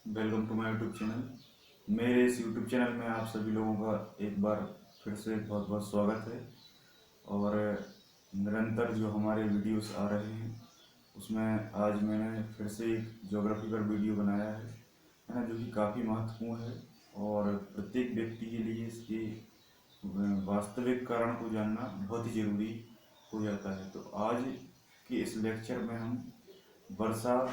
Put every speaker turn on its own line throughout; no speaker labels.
Welcome to my YouTube channel. मेरे इस YouTube channel में आप सभी लोगों का एक बार फिर से बहुत बहुत स्वागत है। और निरंतर जो हमारे वीडियोस आ रहे हैं उसमें आज मैंने फिर से एक ज्योग्राफी पर वीडियो बनाया है ना, जो कि काफ़ी महत्वपूर्ण है और प्रत्येक व्यक्ति के लिए इसके वास्तविक कारण को जानना बहुत ही ज़रूरी हो जाता है। तो आज के इस लेक्चर में हम वर्षा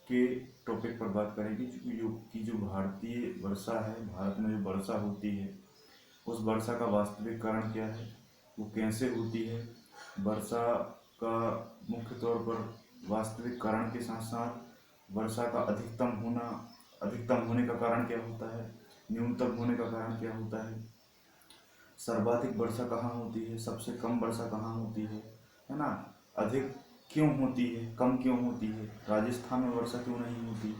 के टॉपिक पर बात करेंगे, क्योंकि जो भारतीय वर्षा है, भारत में जो वर्षा होती है उस वर्षा का वास्तविक कारण क्या है, वो कैसे होती है। वर्षा का मुख्य तौर पर वास्तविक कारण के साथ साथ वर्षा का अधिकतम होने का कारण क्या होता है, न्यूनतम होने का कारण क्या होता है, सर्वाधिक वर्षा कहाँ होती है, सबसे कम वर्षा कहाँ होती है ना, अधिक क्यों होती है, कम क्यों होती है, राजस्थान में वर्षा क्यों नहीं होती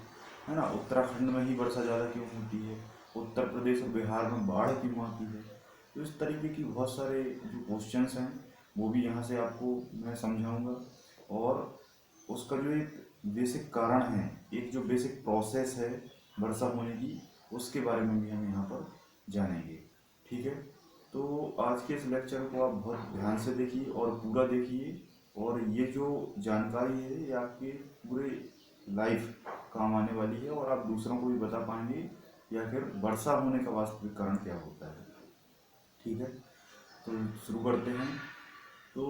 है ना, उत्तराखंड में ही वर्षा ज़्यादा क्यों होती है, उत्तर प्रदेश और बिहार में बाढ़ क्यों आती है। तो इस तरीके की बहुत सारे जो क्वेश्चंस हैं वो भी यहाँ से आपको मैं समझाऊंगा। और उसका जो एक बेसिक कारण है, एक जो बेसिक प्रोसेस है वर्षा होने की, उसके बारे में भी हम यहाँ पर जानेंगे। ठीक है, तो आज के इस लेक्चर को आप बहुत ध्यान से देखिए और पूरा देखिए, और ये जो जानकारी है ये आपके पूरे लाइफ काम आने वाली है और आप दूसरों को भी बता पाएंगे या फिर वर्षा होने का वास्तविक कारण क्या होता है। ठीक है, तो शुरू करते हैं। तो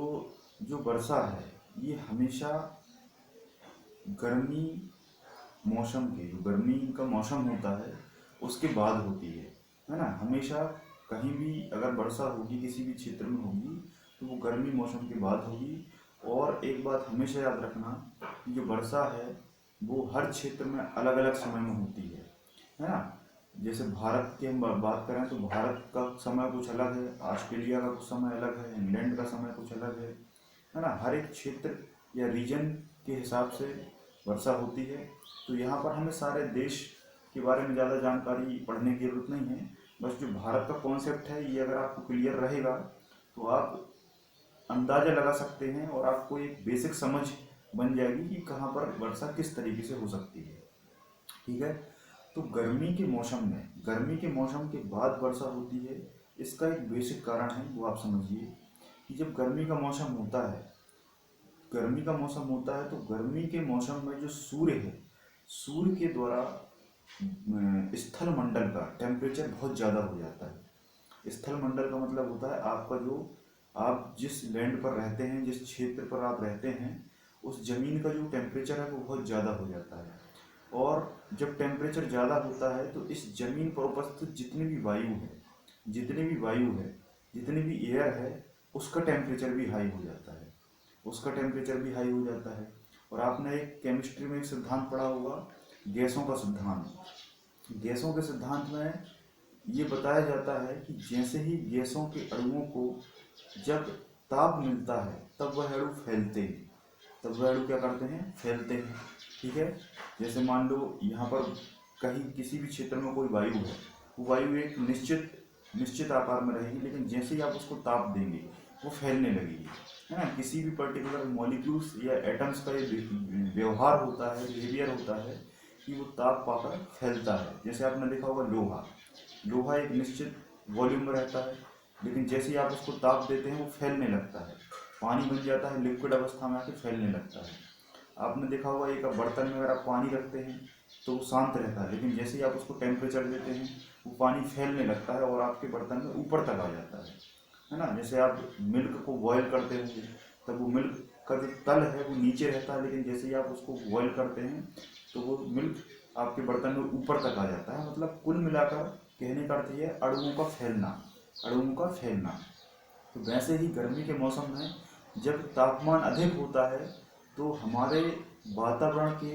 जो वर्षा है ये हमेशा गर्मी मौसम के, जो गर्मी का मौसम होता है उसके बाद होती है ना। हमेशा कहीं भी अगर वर्षा होगी, किसी भी क्षेत्र में होगी, तो वो गर्मी मौसम के बाद होगी। और एक बात हमेशा याद रखना कि जो वर्षा है वो हर क्षेत्र में अलग अलग समय में होती है ना। जैसे भारत की हम बात करें तो भारत का समय कुछ अलग है, ऑस्ट्रेलिया का कुछ समय अलग है, इंग्लैंड का समय कुछ अलग है ना। हर एक क्षेत्र या रीजन के हिसाब से वर्षा होती है। तो यहाँ पर हमें सारे देश के बारे में ज़्यादा जानकारी पढ़ने की जरूरत नहीं है। बस जो भारत का कॉन्सेप्ट है ये अगर आपको क्लियर रहेगा तो आप अंदाज़ा लगा सकते हैं और आपको एक बेसिक समझ बन जाएगी कि कहाँ पर वर्षा किस तरीके से हो सकती है। ठीक है, तो गर्मी के मौसम के बाद वर्षा होती है। इसका एक बेसिक कारण है, वो आप समझिए कि जब गर्मी का मौसम होता है तो गर्मी के मौसम में जो सूर्य है, सूर्य के द्वारा स्थल मंडल का टेम्परेचर बहुत ज़्यादा हो जाता है। स्थल मंडल का मतलब होता है आपका जो, आप जिस लैंड पर रहते हैं, जिस क्षेत्र पर आप रहते हैं, उस ज़मीन का जो टेम्परेचर है वो बहुत ज़्यादा हो जाता है। और जब टेम्परेचर ज़्यादा होता है तो इस ज़मीन पर उपस्थित जितनी भी एयर है उसका टेम्परेचर भी हाई हो जाता है, और आपने एक केमिस्ट्री में एक सिद्धांत पढ़ा होगा, गैसों का सिद्धांत। गैसों के सिद्धांत में ये बताया जाता है कि जैसे ही गैसों के अणुओं को जब ताप मिलता है तब वह अणु क्या करते हैं, फैलते हैं। ठीक है, जैसे मान लो यहाँ पर कहीं किसी भी क्षेत्र में कोई वायु है, वो वायु एक निश्चित आकार में रहेगी, लेकिन जैसे ही आप उसको ताप देंगे वो फैलने लगेगी, है ना। किसी भी पर्टिकुलर मॉलिक्यूल्स या एटम्स का ये व्यवहार होता है, बिहेवियर होता है कि वो ताप पाकर फैलता है। जैसे आपने देखा होगा लोहा एक निश्चित वॉल्यूम में रहता है, लेकिन जैसे ही आप उसको ताप देते हैं वो फैलने लगता है, पानी बन जाता है, लिक्विड अवस्था में आके फैलने लगता है। आपने देखा होगा एक बर्तन में अगर आप पानी रखते हैं तो वो शांत रहता है, लेकिन जैसे ही आप उसको टेम्परेचर देते हैं वो पानी फैलने लगता है और आपके बर्तन में ऊपर तक आ जाता है ना। जैसे आप मिल्क को बॉयल करते होंगे तब वो मिल्क का जो तल है वो नीचे रहता है, लेकिन जैसे ही आप उसको बॉयल करते हैं तो वो मिल्क आपके बर्तन में ऊपर तक आ जाता है। मतलब कुल मिलाकर कहने का अर्थ ये है अणुओं का फैलना। तो वैसे ही गर्मी के मौसम में जब तापमान अधिक होता है तो हमारे वातावरण के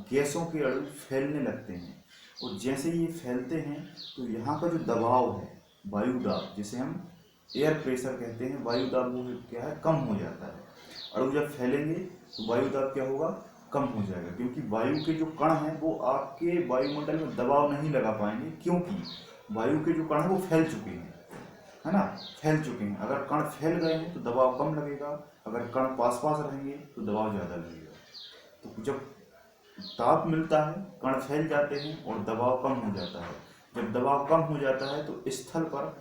गैसों के अणु फैलने लगते हैं, और जैसे ये फैलते हैं तो यहाँ का जो दबाव है, वायु दाब जिसे हम एयर प्रेशर कहते हैं, वायु दाब वो क्या है, कम हो जाता है। अणु जब फैलेंगे तो वायु दाब क्या होगा, कम हो जाएगा, क्योंकि वायु के जो कण हैं वो आपके वायुमंडल में दबाव नहीं लगा पाएंगे, क्योंकि वायु के जो कण हैं वो फैल चुके हैं, है ना, फैल चुके हैं। अगर कण फैल गए हैं तो दबाव कम लगेगा, अगर कण पास पास रहेंगे तो दबाव ज़्यादा लगेगा। तो जब ताप मिलता है, कण फैल जाते हैं और दबाव कम हो जाता है। जब दबाव कम हो जाता है तो स्थल पर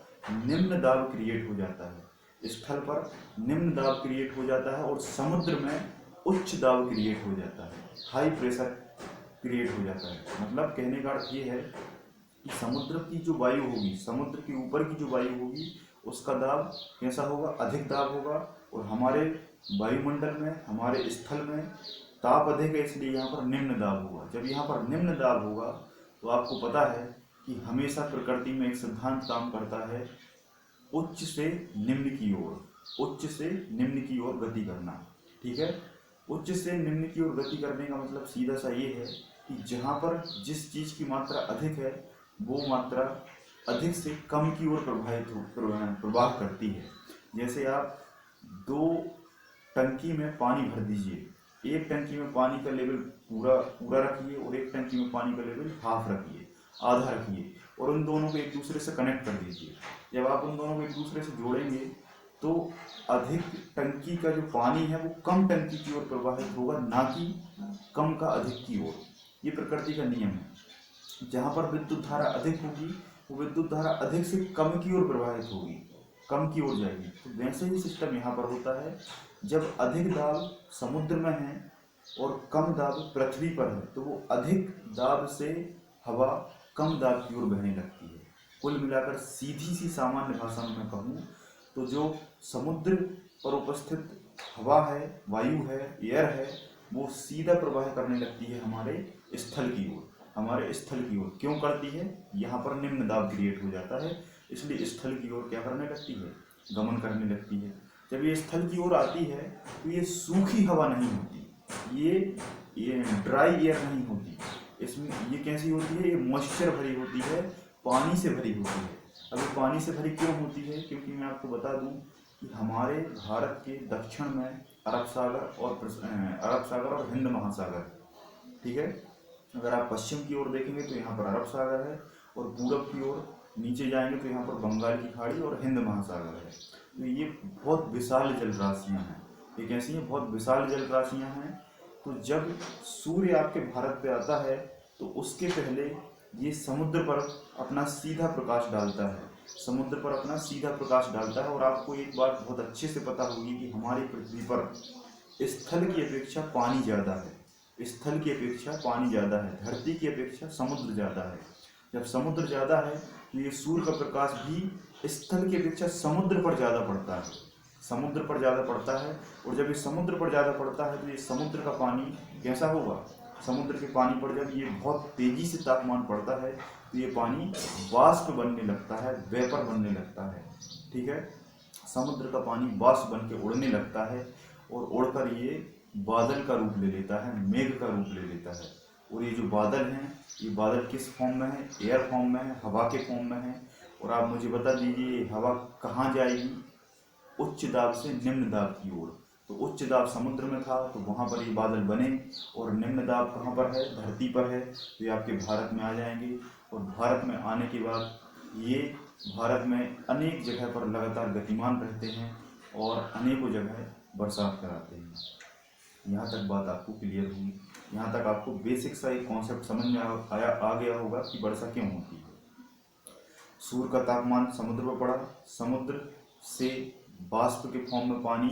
निम्न दाब क्रिएट हो जाता है, स्थल पर निम्न दाब क्रिएट हो जाता है और समुद्र में उच्च दाब क्रिएट हो जाता है, हाई प्रेशर क्रिएट हो जाता है। मतलब कहने का अर्थ ये है कि समुद्र की जो वायु होगी, समुद्र के ऊपर की जो वायु होगी, उसका दाब कैसा होगा, अधिक दाब होगा। और हमारे वायुमंडल में, हमारे स्थल में ताप अधिक है, इसलिए यहाँ पर निम्न दाब होगा। जब यहाँ पर निम्न दाब होगा तो आपको पता है कि हमेशा प्रकृति में एक सिद्धांत काम करता है, उच्च से निम्न की ओर, उच्च से निम्न की ओर गति करना। ठीक है, उच्च से निम्न की ओर गति करने का मतलब सीधा सा ये है कि जहाँ पर जिस चीज़ की मात्रा अधिक है वो मात्रा अधिक से कम की ओर प्रवाह करती है। जैसे आप 2 टंकी में पानी भर दीजिए, एक टंकी में पानी का लेवल पूरा पूरा रखिए और एक टंकी में पानी का लेवल हाफ रखिए, आधा रखिए, और उन दोनों को एक दूसरे से कनेक्ट कर दीजिए। जब आप उन दोनों को एक दूसरे से जोड़ेंगे तो अधिक टंकी का जो पानी है वो कम टंकी की ओर प्रवाहित होगा, ना कि कम का अधिक की ओर। ये प्रकृति का नियम है। जहाँ पर विद्युत धारा अधिक होगी वो विद्युत धारा अधिक से कम की ओर प्रवाहित होगी, कम की ओर जाएगी। तो वैसे ही सिस्टम यहाँ पर होता है। जब अधिक दाब समुद्र में है और कम दाब पृथ्वी पर है तो वो अधिक दाब से हवा कम दाब की ओर बहने लगती है। कुल मिलाकर सीधी सी सामान्य भाषा में मैं कहूँ तो जो समुद्र पर उपस्थित हवा है, वायु है, एयर है, वो सीधा प्रवाह करने लगती है हमारे स्थल की ओर, हमारे स्थल की ओर। क्यों करती है? यहाँ पर निम्न दाब क्रिएट हो जाता है, इसलिए स्थल की ओर क्या करने लगती है, गमन करने लगती है। जब ये स्थल की ओर आती है तो ये सूखी हवा नहीं होती, ये ड्राई एयर नहीं होती, इसमें ये कैसी होती है, ये मॉइस्चर भरी होती है, पानी से भरी होती है। अब ये पानी से भरी क्यों होती है? क्योंकि मैं आपको बता दूं कि हमारे भारत के दक्षिण में अरब सागर और हिंद महासागर, ठीक है। अगर आप पश्चिम की ओर देखेंगे तो यहाँ पर अरब सागर है, और पूरब की ओर नीचे जाएंगे तो यहाँ पर बंगाल की खाड़ी और हिंद महासागर है। तो ये बहुत विशाल जल राशियाँ हैं। ये कैसी हैं? बहुत विशाल जल राशियाँ हैं। तो जब सूर्य आपके भारत पे आता है तो उसके पहले ये समुद्र पर अपना सीधा प्रकाश डालता है, समुद्र पर अपना सीधा प्रकाश डालता है। और आपको एक बात बहुत अच्छे से पता होगी कि हमारी पृथ्वी पर स्थल की अपेक्षा पानी ज़्यादा है, स्थल की अपेक्षा पानी ज़्यादा है, धरती की अपेक्षा समुद्र ज़्यादा है। जब समुद्र ज़्यादा है तो ये सूर्य का प्रकाश भी स्थल की अपेक्षा समुद्र पर ज़्यादा पड़ता है, समुद्र पर ज़्यादा पड़ता है। और जब ये समुद्र पर ज़्यादा पड़ता है तो ये समुद्र का पानी कैसा होगा, समुद्र के पानी पर जब ये बहुत तेज़ी से तापमान पड़ता है तो ये पानी वाष्प बनने लगता है, वेपर बनने लगता है। ठीक है, समुद्र का पानी वाष्प बन के उड़ने लगता है और उड़कर ये बादल का रूप ले लेता है, मेघ का रूप ले लेता है। और ये जो बादल हैं, ये बादल किस फॉर्म में है? एयर फॉर्म में है, हवा के फॉर्म में है। और आप मुझे बता दीजिए हवा कहाँ जाएगी? उच्च दाब से निम्न दाब की ओर। तो उच्च दाब समुद्र में था तो वहाँ पर ये बादल बने, और निम्न दाब कहाँ पर है? धरती पर है। तो ये आपके भारत में आ जाएंगे, और भारत में आने के बाद ये भारत में अनेक जगह पर लगातार गतिमान रहते हैं और अनेकों जगह बरसात कराते हैं। यहाँ तक बात आपको क्लियर हुई? यहाँ तक आपको बेसिक सा एक कॉन्सेप्ट समझ में आ गया होगा कि वर्षा क्यों होती है। सूर्य का तापमान समुद्र पर पड़ा, समुद्र से वाष्प के फॉर्म में पानी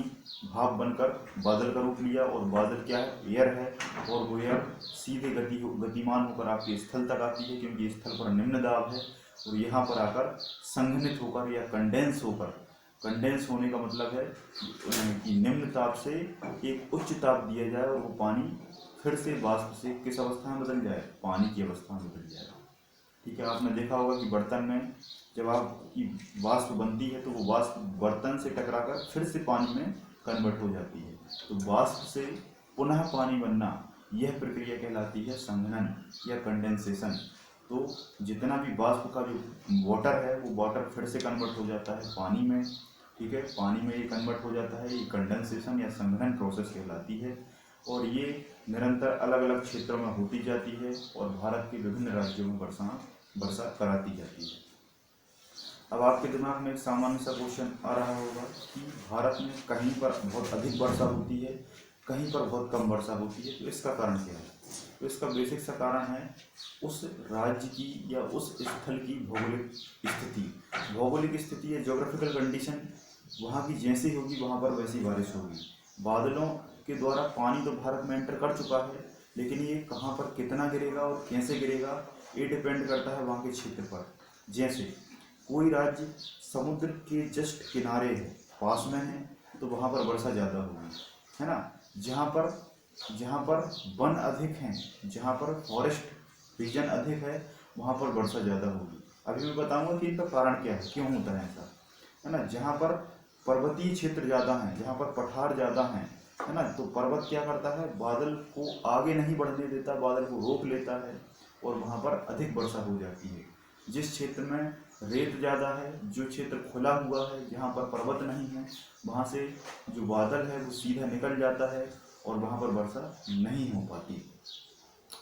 भाप बनकर बादल का रूप लिया, और बादल क्या है? एयर है। और वो एयर सीधे गतिमान होकर आपके स्थल तक आती है, क्योंकि स्थल पर निम्न दाब है, और यहाँ पर आकर संघनित होकर या कंडेंस होकर, कंडेंस होने का मतलब है कि निम्न ताप से एक उच्च ताप दिया जाए और वो पानी फिर से वाष्प से किस अवस्था में बदल जाए? पानी की अवस्था में बदल जाए। ठीक है, आपने देखा होगा कि बर्तन में जब आपकी वाष्प बनती है तो वो वाष्प बर्तन से टकराकर फिर से पानी में कन्वर्ट हो जाती है। तो वाष्प से पुनः पानी बनना, यह प्रक्रिया कहलाती है संघनन या कंडेंसेशन। तो जितना भी वाष्प का जो वाटर है वो वाटर फिर से कन्वर्ट हो जाता है पानी में। ठीक है, पानी में ये कन्वर्ट हो जाता है, ये कंडेंसेशन या संघनन प्रोसेस कहलाती है। और ये निरंतर अलग अलग क्षेत्रों में होती जाती है और भारत के विभिन्न राज्यों में वर्षा कराती जाती है। अब आपके दिमाग में एक सामान्य सा क्वेश्चन आ रहा होगा कि भारत में कहीं पर बहुत अधिक वर्षा होती है, कहीं पर बहुत कम वर्षा होती है, तो इसका कारण क्या है? तो इसका बेसिक सा कारण है उस राज्य की या उस स्थल की भौगोलिक स्थिति। भौगोलिक स्थिति या ज्योग्राफिकल कंडीशन वहाँ की जैसी होगी वहाँ पर वैसी बारिश होगी। बादलों के द्वारा पानी तो भारत में एंटर कर चुका है, लेकिन ये कहाँ पर कितना गिरेगा और कैसे गिरेगा ये डिपेंड करता है वहाँ के क्षेत्र पर। जैसे कोई राज्य समुद्र के जस्ट किनारे है, पास में है, तो वहाँ पर वर्षा ज़्यादा होगी, है ना। जहाँ पर वन अधिक हैं, जहाँ पर फॉरेस्ट रीजन अधिक है, वहाँ पर वर्षा ज़्यादा होगी। अभी मैं बताऊंगा कि इनका कारण क्या है, क्यों होता है ऐसा, है ना। जहाँ पर पर्वतीय क्षेत्र ज़्यादा हैं, जहाँ पर पठार ज़्यादा हैं, है ना, तो पर्वत क्या करता है, बादल को आगे नहीं बढ़ने देता, बादल को रोक लेता है और वहाँ पर अधिक वर्षा हो जाती है। जिस क्षेत्र में रेत ज़्यादा है, जो क्षेत्र खुला हुआ है, जहाँ पर पर्वत नहीं है, वहाँ से जो बादल है वो सीधा निकल जाता है और वहाँ पर वर्षा नहीं हो पाती।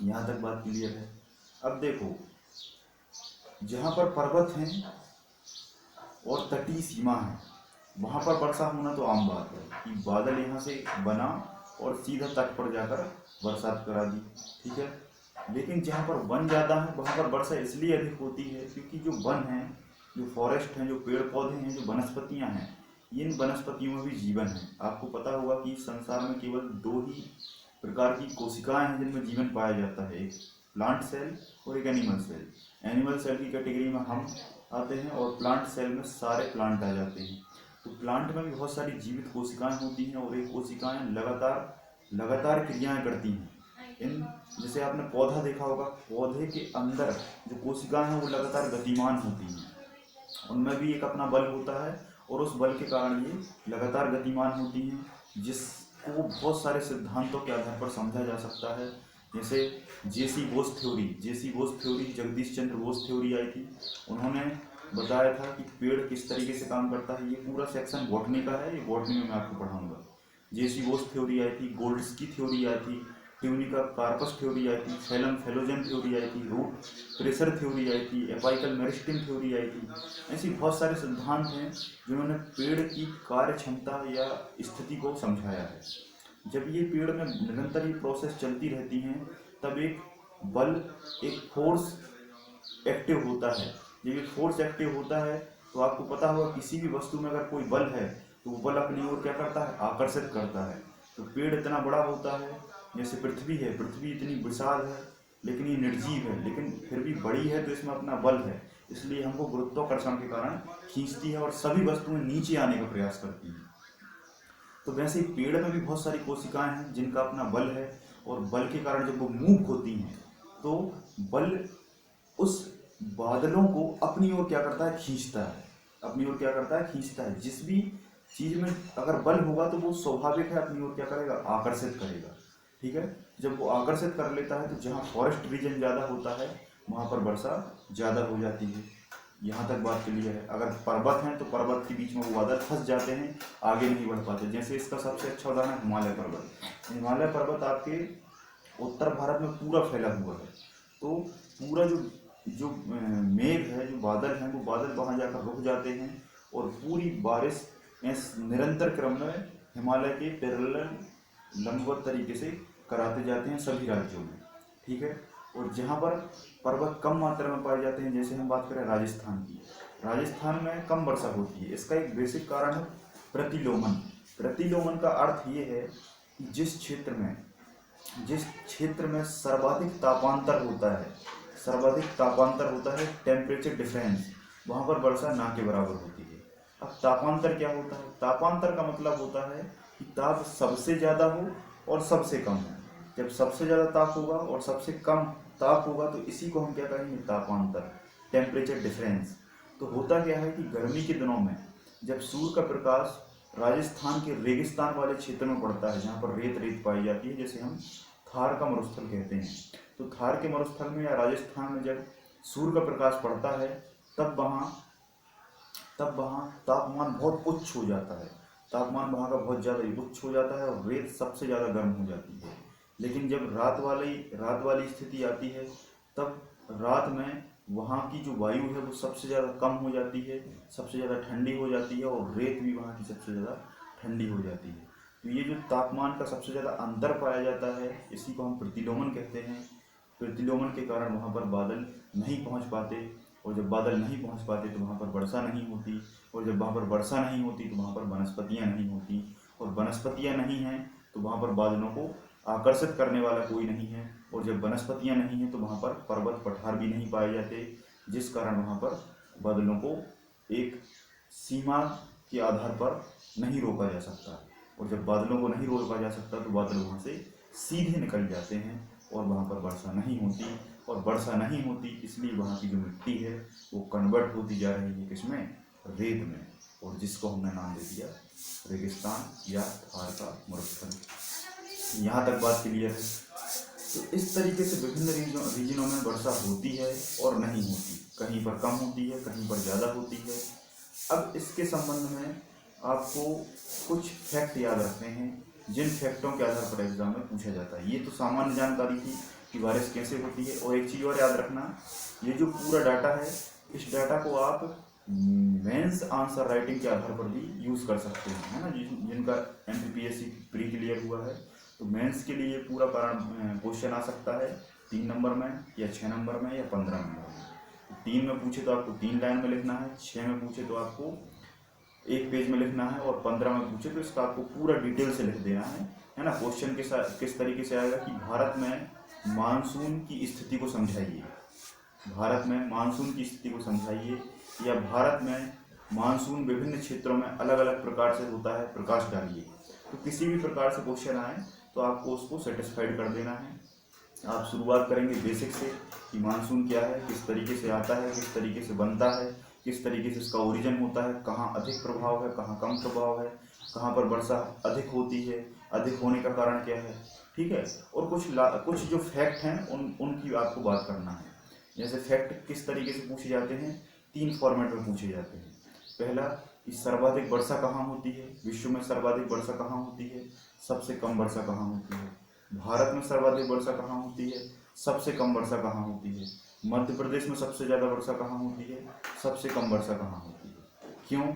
यहाँ तक बात क्लियर है। अब देखो, जहाँ पर पर्वत हैं और तटीय सीमा है, वहाँ पर वर्षा होना तो आम बात है कि बादल यहाँ से बना और सीधा तट पर जाकर बरसात करा दी, ठीक है। लेकिन जहाँ पर वन ज़्यादा है वहाँ पर वर्षा इसलिए अधिक होती है क्योंकि जो वन है, जो फॉरेस्ट हैं, जो पेड़ पौधे हैं, जो वनस्पतियाँ हैं, इन वनस्पतियों में भी जीवन है। आपको पता होगा कि संसार में केवल 2 ही प्रकार की कोशिकाएं हैं जिनमें जीवन पाया जाता है, एक प्लांट सेल और एक एनिमल सेल। एनिमल सेल की कैटेगरी में हम आते हैं और प्लांट सेल में सारे प्लांट आ जाते हैं। तो प्लांट में भी बहुत सारी जीवित कोशिकाएं होती हैं और ये कोशिकाएं लगातार क्रियाएं करती हैं। इन जैसे आपने पौधा देखा होगा, पौधे के अंदर जो कोशिकाएं हैं वो लगातार गतिमान होती हैं, उनमें भी एक अपना बल होता है और उस बल के कारण ये लगातार गतिमान होती हैं, जिसको बहुत सारे सिद्धांतों के आधार पर समझा जा सकता है। जैसे जेसी बोस थ्योरी, जगदीश चंद्र बोस थ्योरी आई थी। उन्होंने बताया था कि पेड़ किस तरीके से काम करता है। ये पूरा सेक्शन बॉटनी का है, ये बॉटनी में मैं आपको पढ़ाऊंगा। जेसी बोस थ्योरी आई थी, गोल्ड्सकी थ्योरी आई थी, ट्यूनिका कार्पस थ्योरी आई थी, फैलम फेलोजन थ्योरी आई थी, रूट प्रेशर थ्योरी आई थी, एपाइकल मेरिस्टेम थ्योरी आई थी। ऐसी बहुत सारे सिद्धांत हैं जिन्होंने पेड़ की कार्य क्षमता या स्थिति को समझाया है। जब ये पेड़ में निरंतर ये प्रोसेस चलती रहती हैं तब एक बल, एक फोर्स एक्टिव होता है। जब ये फोर्स एक्टिव होता है तो आपको पता होगा किसी भी वस्तु में अगर कोई बल है तो वो बल अपनी ओर क्या करता है, आकर्षित करता है। तो पेड़ इतना बड़ा होता है, जैसे पृथ्वी है, पृथ्वी इतनी विशाल है लेकिन ये निर्जीव है, लेकिन फिर भी बड़ी है तो इसमें अपना बल है, इसलिए हमको गुरुत्वाकर्षण के कारण खींचती है और सभी वस्तुएं नीचे आने का प्रयास करती हैं। तो वैसे ही पेड़ में भी बहुत सारी कोशिकाएं हैं जिनका अपना बल है और बल के कारण जब वो मूव होती हैं तो बल उस बादलों को अपनी ओर क्या करता है, खींचता है, अपनी ओर क्या करता है, खींचता है। जिस भी चीज में अगर बल होगा तो वो स्वाभाविक है अपनी ओर क्या करेगा, आकर्षित करेगा, ठीक है। जब वो आकर्षित कर लेता है तो जहाँ फॉरेस्ट रीजन ज़्यादा होता है वहाँ पर वर्षा ज़्यादा हो जाती है। यहाँ तक बात क्लियर है। अगर पर्वत हैं तो पर्वत के बीच में वो बादल फंस जाते हैं, आगे नहीं बढ़ पाते। जैसे इसका सबसे अच्छा उदाहरण है हिमालय पर्वत। हिमालय पर्वत आपके उत्तर भारत में पूरा फैला हुआ है, तो पूरा जो जो मेघ है, जो बादल हैं, वो बादल वहाँ जाकर रुक जाते हैं और पूरी बारिश इस निरंतर क्रम में हिमालय के पैरेलल लंबवत तरीके से कराते जाते हैं सभी राज्यों में, ठीक है। और जहाँ पर पर्वत कम मात्रा में पाए जाते हैं, जैसे हम बात करें राजस्थान की, राजस्थान में कम वर्षा होती है। इसका एक बेसिक कारण है प्रतिलोमन। प्रतिलोमन का अर्थ ये है कि जिस क्षेत्र में सर्वाधिक तापांतर होता है, टेम्परेचर डिफरेंस, वहाँ पर वर्षा ना के बराबर होती है। अब तापांतर क्या होता है, तापांतर का मतलब होता है कि ताप सबसे ज़्यादा हो और सबसे कम हो। जब सबसे ज़्यादा ताप होगा और सबसे कम ताप होगा तो इसी को हम क्या कहेंगे, तापांतर, टेम्परेचर डिफरेंस। तो होता क्या है कि गर्मी के दिनों में जब सूर्य का प्रकाश राजस्थान के रेगिस्तान वाले क्षेत्र में पड़ता है, जहाँ पर रेत पाई जाती है, जैसे हम थार का मरुस्थल कहते हैं, तो थार के मरुस्थल में या राजस्थान में जब सूर्य का प्रकाश पड़ता है तब वहाँ तापमान बहुत उच्च हो जाता है, तापमान वहाँ का बहुत ज़्यादा उच्च हो जाता है और रेत सबसे ज़्यादा गर्म हो जाती है। लेकिन जब रात वाली स्थिति आती है तब रात में वहाँ की जो वायु है वो सबसे ज़्यादा कम हो जाती है, सबसे ज़्यादा ठंडी हो जाती है और रेत भी वहाँ की सबसे ज़्यादा ठंडी हो जाती है। तो ये जो तापमान का सबसे ज़्यादा अंतर पाया जाता है, इसी को हम प्रतिलोमन कहते हैं। प्रतिलोमन के कारण वहाँ पर बादल नहीं पहुँच पाते, और जब बादल नहीं पहुँच पाते तो वहाँ पर वर्षा नहीं होती, और जब वहाँ पर वर्षा नहीं होती तो वहाँ पर वनस्पतियाँ नहीं होती, और वनस्पतियाँ नहीं हैं तो वहाँ पर बादलों को आकर्षित करने वाला कोई नहीं है, और जब वनस्पतियाँ नहीं हैं तो वहाँ पर पर्वत पठार भी नहीं पाए जाते, जिस कारण वहाँ पर बादलों को एक सीमा के आधार पर नहीं रोका जा सकता। और जब बादलों को नहीं रोका जा सकता तो बादल वहाँ से सीधे निकल जाते हैं, और वहाँ पर वर्षा नहीं होती, और वर्षा नहीं होती इसलिए वहाँ की जो मिट्टी है वो कन्वर्ट होती जा रही है किसमें, रेत में, और जिसको हमने नाम दे दिया रेगिस्तान या थार का मरुस्थल। यहाँ तक बात क्लियर है। तो इस तरीके से विभिन्न रीजनों में वर्षा होती है और नहीं होती, कहीं पर कम होती है, कहीं पर ज़्यादा होती है। अब इसके संबंध में आपको कुछ फैक्ट याद रखने हैं, जिन फैक्टों के आधार पर एग्जाम में पूछा जाता है। ये तो सामान्य जानकारी थी कि बारिश कैसे होती है, और एक चीज़ और याद रखना, ये जो पूरा डाटा है, इस डाटा को आप मेंस आंसर राइटिंग के आधार पर भी यूज़ कर सकते हैं, है ना। जिनका एमपीपीएससी प्री क्लियर हुआ है, तो मेंस के लिए पूरा क्वेश्चन आ सकता है 3 नंबर में या 6 नंबर में या 15 नंबर में। 3 में पूछे तो आपको 3 लाइन में लिखना है, 6 में पूछे तो आपको 1 पेज में लिखना है, और 15 में पूछे तो इसका आपको पूरा डिटेल से लिख देना है ना। क्वेश्चन के साथ किस तरीके से आएगा कि भारत में मानसून की स्थिति को समझाइए, भारत में मानसून की स्थिति को समझाइए, या भारत में मानसून विभिन्न क्षेत्रों में अलग अलग प्रकार से होता है, प्रकाश डालिए। तो किसी भी प्रकार से क्वेश्चन आए तो आपको उसको सेटिस्फाइड कर देना है। आप शुरुआत करेंगे बेसिक से कि मानसून क्या है, किस तरीके से आता है, किस तरीके से बनता है, किस तरीके से इसका ओरिजिन होता है, कहाँ अधिक प्रभाव है, कहाँ कम प्रभाव है, कहाँ पर वर्षा अधिक होती है, अधिक होने का कारण क्या है, ठीक है। और कुछ जो फैक्ट हैं उनकी आपको बात करना है। जैसे फैक्ट किस तरीके से पूछे जाते हैं, 3 फॉर्मेट में पूछे जाते हैं। पहला कि सर्वाधिक वर्षा कहाँ होती है, विश्व में सर्वाधिक वर्षा कहाँ होती है, सबसे कम वर्षा कहाँ होती है। भारत में सर्वाधिक वर्षा कहाँ होती है, सबसे कम वर्षा कहाँ होती है। मध्य प्रदेश में सबसे ज़्यादा वर्षा कहाँ होती है, सबसे कम वर्षा कहाँ होती है। क्यों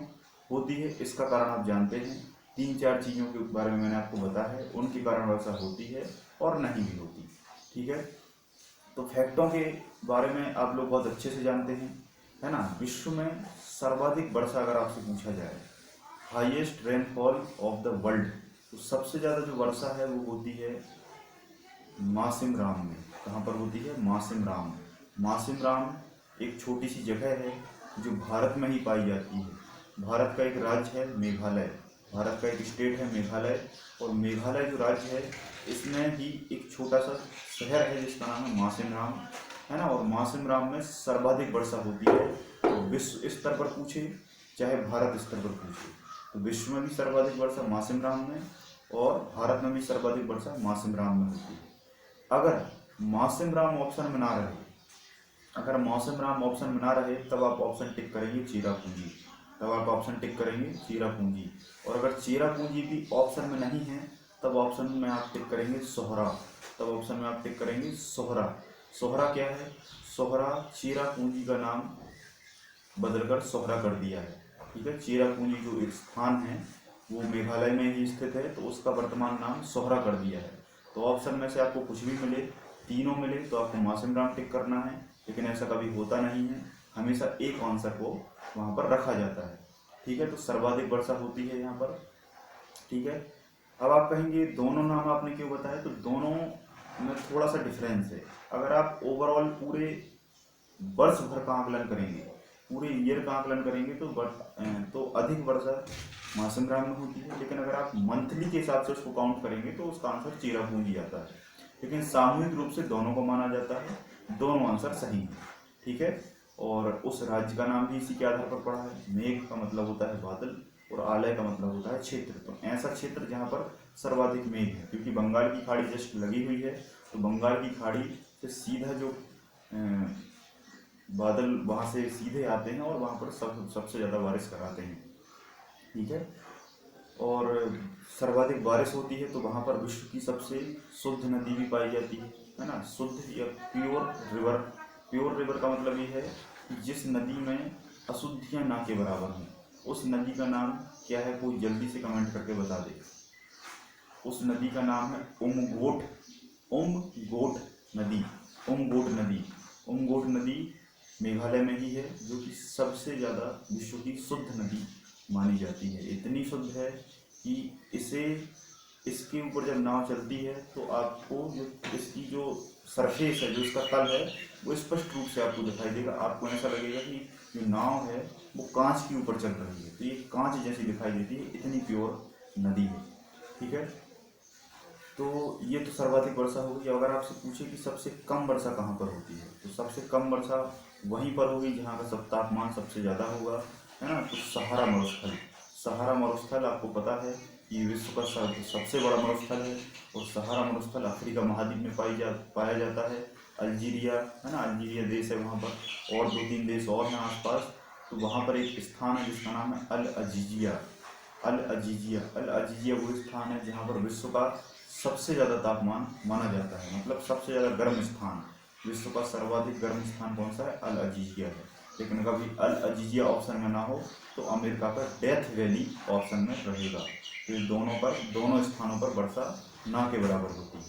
होती है इसका कारण आप जानते हैं। 3-4 चीज़ों के बारे में मैंने आपको बताया है, उनके कारण वर्षा होती है और नहीं भी होती, ठीक है। तो फैक्टों के बारे में आप लोग बहुत अच्छे से जानते हैं, है ना। विश्व में सर्वाधिक वर्षा अगर आपसे पूछा जाए, highest rainfall of the world, तो सबसे ज़्यादा जो वर्षा है वो होती है मासिम राम में। कहाँ पर होती है, मासिम राम। मासिम राम एक छोटी सी जगह है जो भारत में ही पाई जाती है। भारत का एक राज्य है मेघालय, भारत का एक स्टेट है मेघालय, और मेघालय जो राज्य है इसमें ही एक छोटा सा शहर है जिसका नाम है मासिम राम, है ना। और मासिम राम में सर्वाधिक वर्षा होती है। तो विश्व स्तर पर पूछे चाहे भारत स्तर पर पूछे, तो विश्व में भी सर्वाधिक वर्षा मासिम राम में, और भारत में भी सर्वाधिक वर्षा मासिम राम में होती है। अगर मासिम राम ऑप्शन में ना रहे, अगर मौसम राम ऑप्शन में ना रहे, तब आप ऑप्शन टिक करेंगे चेरापूंजी, तब आप ऑप्शन टिक करेंगे चेरापूंजी। और अगर चेरापूंजी भी ऑप्शन में नहीं है, तब ऑप्शन में आप टिक करेंगे सोहरा, तब ऑप्शन में आप टिक करेंगे सोहरा। सोहरा क्या है, सोहरा चेरापूंजी का नाम बदलकर सोहरा कर दिया है, ठीक है। चेरापूंजी जो एक स्थान है वो मेघालय में ही स्थित है, तो उसका वर्तमान नाम सोहरा कर दिया है। तो ऑप्शन में से आपको कुछ भी मिले, तीनों मिले, तो आपको मासिम राम टिक करना है, लेकिन ऐसा कभी होता नहीं है, हमेशा एक आंसर को वहाँ पर रखा जाता है, ठीक है। तो सर्वाधिक वर्षा होती है यहाँ पर, ठीक है। अब आप कहेंगे दोनों नाम आपने क्यों बताया, तो दोनों में थोड़ा सा डिफरेंस है। अगर आप ओवरऑल पूरे वर्ष भर का आकलन करेंगे, पूरे ईयर का आकलन करेंगे, तो अधिक वर्षा मासिम राम में होती है। लेकिन अगर आप मंथली के हिसाब से उसको काउंट करेंगे तो उसका आंसर चेरापूंजी आता है। लेकिन सामूहिक रूप से दोनों को माना जाता है, दोनों आंसर सही हैं, ठीक है। और उस राज्य का नाम भी इसी के आधार पर पड़ा है। मेघ का मतलब होता है बादल, और आलय का मतलब होता है क्षेत्र। तो ऐसा क्षेत्र जहाँ पर सर्वाधिक मेघ है, क्योंकि बंगाल की खाड़ी जस्ट लगी हुई है, तो बंगाल की खाड़ी से सीधा जो बादल वहाँ से सीधे आते हैं और वहाँ पर सबसे ज़्यादा बारिश कराते हैं, ठीक है। और सर्वाधिक बारिश होती है तो वहाँ पर विश्व की सबसे शुद्ध नदी भी पाई जाती है ना। शुद्ध या प्योर रिवर, प्योर रिवर का मतलब ये है कि जिस नदी में अशुद्धियाँ ना के बराबर हों, उस नदी का नाम क्या है, कोई जल्दी से कमेंट करके बता दे। उस नदी का नाम है उमगोट नदी। उमगोट नदी मेघालय में ही है, जो कि सबसे ज़्यादा विश्व की शुद्ध नदी मानी जाती है। इतनी शुद्ध है कि इसके ऊपर जब नाव चलती है तो आपको जो इसकी जो सरफेस है, जो इसका तल है, वो स्पष्ट रूप से आपको दिखाई देगा। आपको ऐसा लगेगा कि जो नाव है वो कांच के ऊपर चल रही है। तो ये कांच जैसी दिखाई देती है, इतनी प्योर नदी है। ठीक है, तो ये तो सर्वाधिक वर्षा होगी। अगर आपसे पूछे कि सबसे कम वर्षा कहाँ पर होती है, तो सबसे कम वर्षा वहीं पर होगी जहाँ का सब तापमान सबसे ज़्यादा होगा, है ना। तो सहारा मरुस्थल आपको पता है कि विश्व का सबसे बड़ा मरुस्थल है, और सहारा मरुस्थल अफ्रीका महाद्वीप में पाया जाता है। अल्जीरिया, है ना, अल्जीरिया देश है वहाँ पर, और 2-3 देश और हैं आसपास। तो वहाँ पर एक स्थान है जिसका नाम है अल अजीजिया वो स्थान है जहाँ पर विश्व का सबसे ज़्यादा तापमान माना जाता है, मतलब सबसे ज़्यादा गर्म स्थान। विश्व का सर्वाधिक गर्म स्थान कौन सा है? अल अजीजिया है। लेकिन कभी अल अजीजिया ऑप्शन में ना हो तो अमेरिका का डेथ वैली ऑप्शन में रहेगा। तो दोनों स्थानों पर वर्षा ना के बराबर होती है।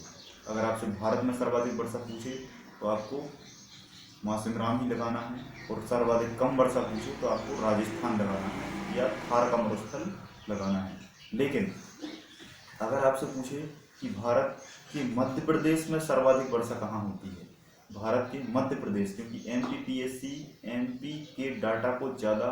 अगर आपसे भारत में सर्वाधिक वर्षा पूछे तो आपको मासिनराम ही लगाना है, और सर्वाधिक कम वर्षा पूछे तो आपको राजस्थान लगाना है या थार का मरुस्थल लगाना है। लेकिन अगर आपसे पूछे कि भारत के मध्य प्रदेश में सर्वाधिक वर्षा कहाँ होती है, भारत के मध्य प्रदेश, क्योंकि एमपीपीएससी एमपी के डाटा को ज़्यादा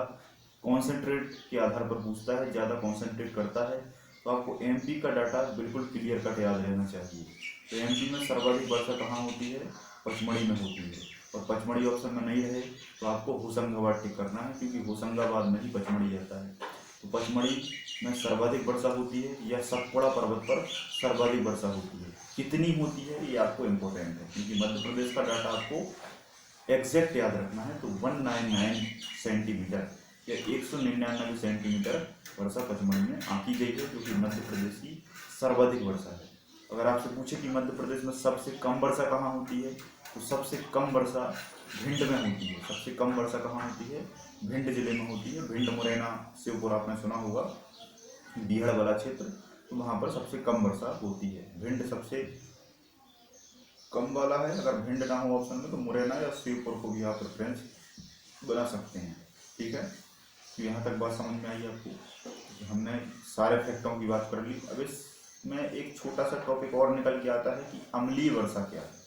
कॉन्सेंट्रेट के आधार पर पूछता है, ज़्यादा कॉन्सेंट्रेट करता है, तो आपको एमपी का डाटा बिल्कुल क्लियर कट याद रहना चाहिए। तो एमपी में सर्वाधिक वर्षा कहाँ होती है? पचमढ़ी में होती है। और पचमढ़ी ऑप्शन में नहीं रहे तो आपको होशंगाबाद टिक करना है, क्योंकि होशंगाबाद में ही पचमढ़ी रहता है। तो पचमढ़ी में सर्वाधिक वर्षा होती है, या सतपुड़ा पर्वत पर सर्वाधिक वर्षा होती है। कितनी होती है ये आपको इम्पोर्टेंट है, क्योंकि मध्य प्रदेश का डाटा आपको एग्जैक्ट याद रखना है। तो 199 सेंटीमीटर या 199 सेंटीमीटर वर्षा पचमढ़ी में आंकी गई है, जो कि मध्य प्रदेश की सर्वाधिक वर्षा है। अगर आपसे पूछे कि मध्य प्रदेश में सबसे कम वर्षा कहाँ होती है, तो सबसे कम वर्षा भिंड में होती है। सबसे कम वर्षा कहाँ होती है? भिंड जिले में होती है। भिंड मुरैना से ऊपर आपने सुना होगा बीहड़ वाला क्षेत्र, तो वहाँ पर सबसे कम वर्षा होती है। भिंड सबसे कम वाला है। अगर भिंड ना हो ऑप्शन में तो मुरैना या श्योपुर को भी आप रेफरेंस बना सकते हैं। ठीक है, तो यहाँ तक बात समझ में आई आपको। हमने सारे फैक्टों की बात कर ली। अब इसमें एक छोटा सा टॉपिक और निकल के आता है कि अम्लीय वर्षा क्या है।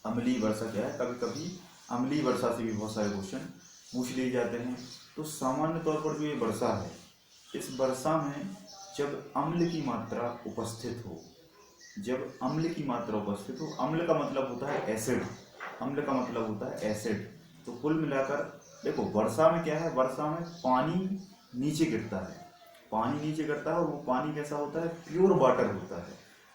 अम्लीय वर्षा क्या है? कभी कभी अम्लीय वर्षा से भी बहुत सारे क्वेश्चन पूछ लिए जाते हैं। तो सामान्य तौर पर जो ये वर्षा है, इस वर्षा में जब अम्ल की मात्रा उपस्थित हो, अम्ल का मतलब होता है एसिड, तो कुल मिलाकर देखो वर्षा में क्या है, वर्षा में पानी नीचे गिरता है, और वो पानी कैसा होता है? प्योर वाटर होता है।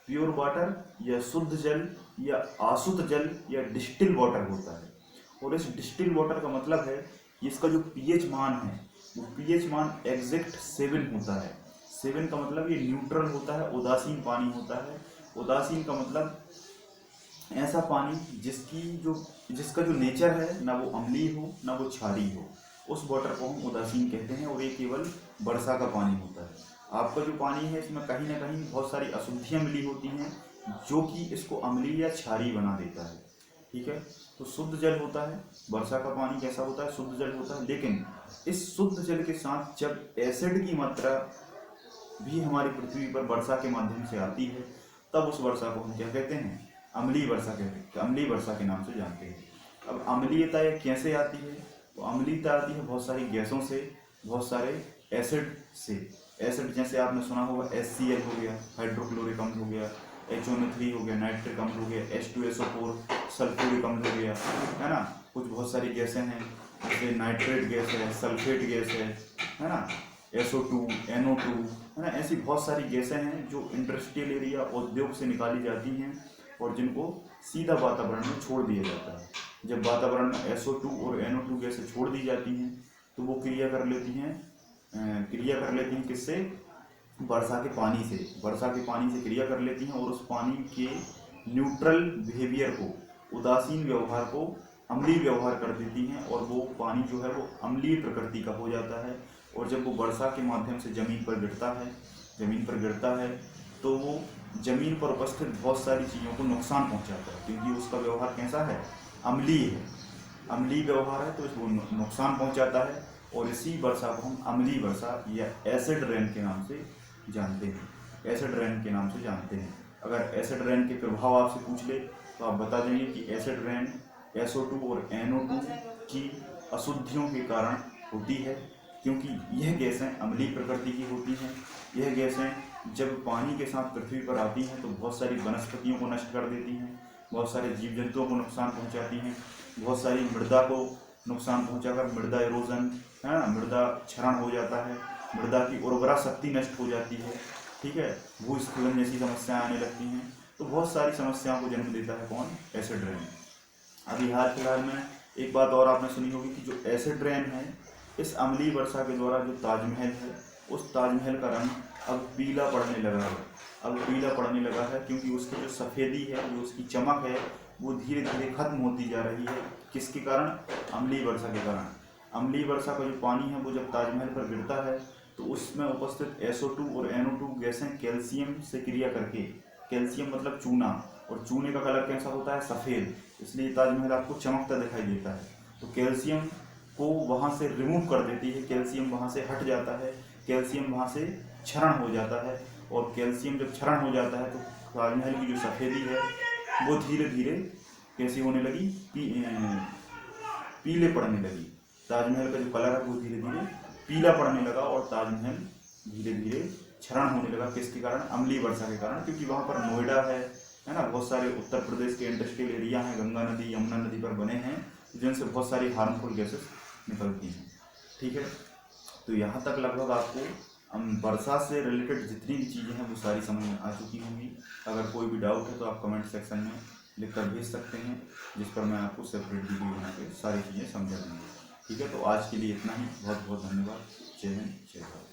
प्योर वाटर या शुद्ध जल या आशुद्ध जल या डिस्टिल वाटर होता है। और इस डिस्टिल वाटर का मतलब है इसका जो पीएच मान है, वो पीएच मान एग्जैक्ट 7 होता है। 7 का मतलब ये न्यूट्रल होता है, उदासीन पानी होता है। उदासीन का मतलब ऐसा पानी जिसका जो नेचर है, ना वो अम्लीय हो ना वो क्षारीय हो, उस वाटर को हम उदासीन कहते हैं। और ये केवल वर्षा का पानी होता है। आपका जो पानी है इसमें कहीं ना कहीं बहुत सारी अशुद्धियाँ मिली होती हैं, जो कि इसको अम्लीय या क्षारीय बना देता है। ठीक है, तो शुद्ध जल होता है। वर्षा का पानी कैसा होता है? शुद्ध जल होता है। लेकिन इस शुद्ध जल के साथ जब एसिड की मात्रा भी हमारी पृथ्वी पर वर्षा के माध्यम से आती है, तब उस वर्षा को हम क्या कहते हैं? अम्लीय वर्षा कहते हैं। अम्लीय वर्षा के नाम से जानते हैं। अब अम्लीयता ये कैसे आती है? तो अम्लीयता आती है बहुत सारी गैसों से, बहुत सारे एसिड से। एसिड जैसे आपने सुना होगा HCl हो गया, हाइड्रोक्लोरिक अम्ल हो गया, HNO3 हो गया, नाइट्रिक अम्ल हो गया, H2SO4 सल्फ्यूरिक अम्ल हो गया, है ना। कुछ बहुत सारी गैसें हैं, जैसे नाइट्रेट गैस है, सल्फेट गैस है ना, SO2, NO2, है ना। ऐसी बहुत सारी गैसें हैं जो इंडस्ट्रियल एरिया, उद्योग से निकाली जाती हैं और जिनको सीधा वातावरण में छोड़ दिया जाता है। जब वातावरण में SO2 और NO2 गैसें छोड़ दी जाती हैं तो वो क्रिया कर लेती हैं किससे? वर्षा के पानी से क्रिया कर लेती हैं, और उस पानी के न्यूट्रल बिहेवियर को, उदासीन व्यवहार को अम्लीय व्यवहार कर देती हैं, और वो पानी जो है वो अम्लीय प्रकृति का हो जाता है। और जब वो वर्षा के माध्यम से ज़मीन पर गिरता है तो वो जमीन पर उपस्थित बहुत सारी चीज़ों को नुकसान पहुंचाता है, क्योंकि उसका व्यवहार कैसा है, अम्लीय है, अम्लीय व्यवहार है, तो इसको नुकसान पहुंचाता है। और इसी वर्षा को हम अम्लीय वर्षा या एसिड रेन के नाम से जानते हैं, एसिड रेन के नाम से जानते हैं। अगर एसिड रेन के प्रभाव आपसे पूछ ले तो आप बता देंगे कि एसिड रेन SO2 और NO2 की अशुद्धियों के कारण होती है, क्योंकि यह गैसें अम्लीय प्रकृति की होती हैं। यह गैसें जब पानी के साथ पृथ्वी पर आती हैं तो बहुत सारी वनस्पतियों को नष्ट कर देती हैं, बहुत सारे जीव जंतुओं को नुकसान पहुंचाती हैं, बहुत सारी मृदा को नुकसान पहुंचाकर मृदा इरोजन है ना, मृदा क्षरण हो जाता है, मृदा की उर्वरा शक्ति नष्ट हो जाती है, ठीक है, भूस्खलन जैसी समस्याएं आने लगती हैं। तो बहुत सारी समस्याओं को जन्म देता है कौन, एसिड रेन। अभी हाल फिलहाल में एक बात और आपने सुनी होगी कि जो एसिड रेन है, इस अम्लीय वर्षा के द्वारा जो ताजमहल है, उस ताजमहल का रंग अब पीला पड़ने लगा है, अब पीला पड़ने लगा है, क्योंकि उसकी जो सफ़ेदी है, जो उसकी चमक है, वो धीरे धीरे खत्म होती जा रही है। किसके कारण, अम्लीय वर्षा के कारण। अम्लीय वर्षा का जो पानी है वो जब ताजमहल पर गिरता है तो उसमें उपस्थित SO2 और NO2 गैसें कैल्शियम से क्रिया करके, कैल्शियम मतलब चूना, और चूने का कलर कैसा होता है, सफ़ेद, इसलिए ताजमहल आपको चमकता दिखाई देता है। तो कैल्शियम को वहाँ से रिमूव कर देती है, कैल्शियम वहाँ से हट जाता है, कैल्शियम वहाँ से क्षरण हो जाता है, और कैल्शियम जब क्षरण हो जाता है तो ताजमहल की जो सफ़ेदी है वो धीरे धीरे कैसी होने लगी, पीले पड़ने लगी। ताजमहल का जो कलर है वो धीरे धीरे पीला पड़ने लगा और ताजमहल धीरे धीरे क्षरण होने लगा। किसके कारण, अम्लीय वर्षा के कारण, क्योंकि वहाँ पर नोएडा है ना, बहुत सारे उत्तर प्रदेश के इंडस्ट्रियल एरिया हैं, गंगा नदी यमुना नदी पर बने हैं, जिनसे बहुत सारी हार्मफुल गैसेस निकलती हैं, ठीक है। तो यहाँ तक लगभग आपको वर्षा से रिलेटेड जितनी भी चीज़ें हैं वो सारी समझ में आ चुकी होंगी। अगर कोई भी डाउट है तो आप कमेंट सेक्शन में लिख कर भेज सकते हैं, जिस पर मैं आपको सेपरेट वीडियो बना के सारी चीज़ें समझा दूँगा, ठीक है। तो आज के लिए इतना ही, बहुत बहुत धन्यवाद। जय हिंद, जय भारत।